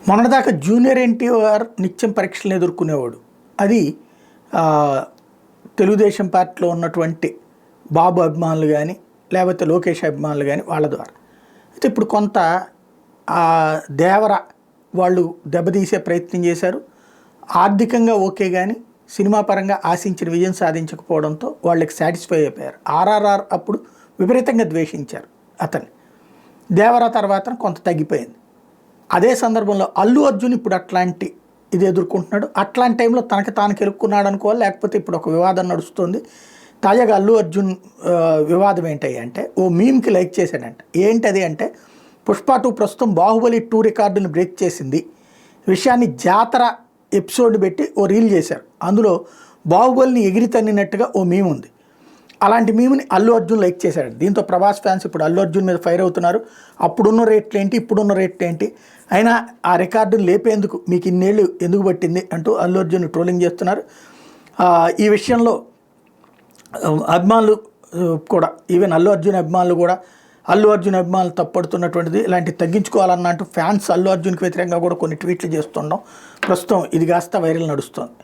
మొన్నటిదాకా జూనియర్ ఎన్టీఆర్ నిత్యం పరీక్షలను ఎదుర్కొనేవాడు. అది తెలుగుదేశం పార్టీలో ఉన్నటువంటి బాబు అభిమానులు కానీ లేకపోతే లోకేష్ అభిమానులు కానీ వాళ్ళ ద్వారా. అయితే ఇప్పుడు కొంత దేవర వాళ్ళు దెబ్బతీసే ప్రయత్నం చేశారు. ఆర్థికంగా ఓకే కానీ సినిమా పరంగా ఆశించిన విజయం సాధించకపోవడంతో వాళ్ళకి సాటిస్ఫై అయిపోయారు. ఆర్ఆర్ఆర్ అప్పుడు విపరీతంగా ద్వేషించారు అతన్ని. దేవర తర్వాత కొంత తగ్గిపోయింది. అదే సందర్భంలో అల్లు అర్జున్ ఇప్పుడు అట్లాంటి ఇది ఎదుర్కొంటున్నాడు. అట్లాంటి టైంలో తనకి తాను కెలుక్కున్నాడు అనుకోవాలి, లేకపోతే ఇప్పుడు ఒక వివాదం నడుస్తుంది. తాజాగా అల్లు అర్జున్ వివాదం ఏంటయ్యా అంటే ఓ మీమ్కి లైక్ చేశాడంట. ఏంటది అంటే పుష్ప 2 ప్రస్తుతం బాహుబలి 2 రికార్డుని బ్రేక్ చేసింది. విషయాన్ని జాతర ఎపిసోడ్ పెట్టి ఓ రీల్ చేశారు. అందులో బాహుబలిని ఎగిరి తన్నినట్టుగా ఓ మీమ్ ఉంది. అలాంటి మీమ్ని అల్లు అర్జున్ లైక్ చేశాడు. దీంతో ప్రభాస్ ఫ్యాన్స్ ఇప్పుడు అల్లు అర్జున్ మీద ఫైర్ అవుతున్నారు. అప్పుడున్న రేట్లు ఏంటి, ఇప్పుడున్న రేట్లు ఏంటి, అయినా ఆ రికార్డును లేపేందుకు మీకు ఇన్నేళ్ళు ఎందుకు పట్టింది అంటూ అల్లు అర్జున్ ట్రోలింగ్ చేస్తున్నారు. ఈ విషయంలో అభిమానులు కూడా, ఈవెన్ అల్లు అర్జున్ అభిమానులు కూడా అల్లు అర్జున్ అభిమానులు తప్పడుతున్నటువంటిది ఇలాంటి తగ్గించుకోవాలన్నట్టు ఫ్యాన్స్ అల్లు అర్జున్కి వ్యతిరేకంగా కూడా కొన్ని ట్వీట్లు చేస్తుండడం ప్రస్తుతం ఇది కాస్త వైరల్ నడుస్తోంది.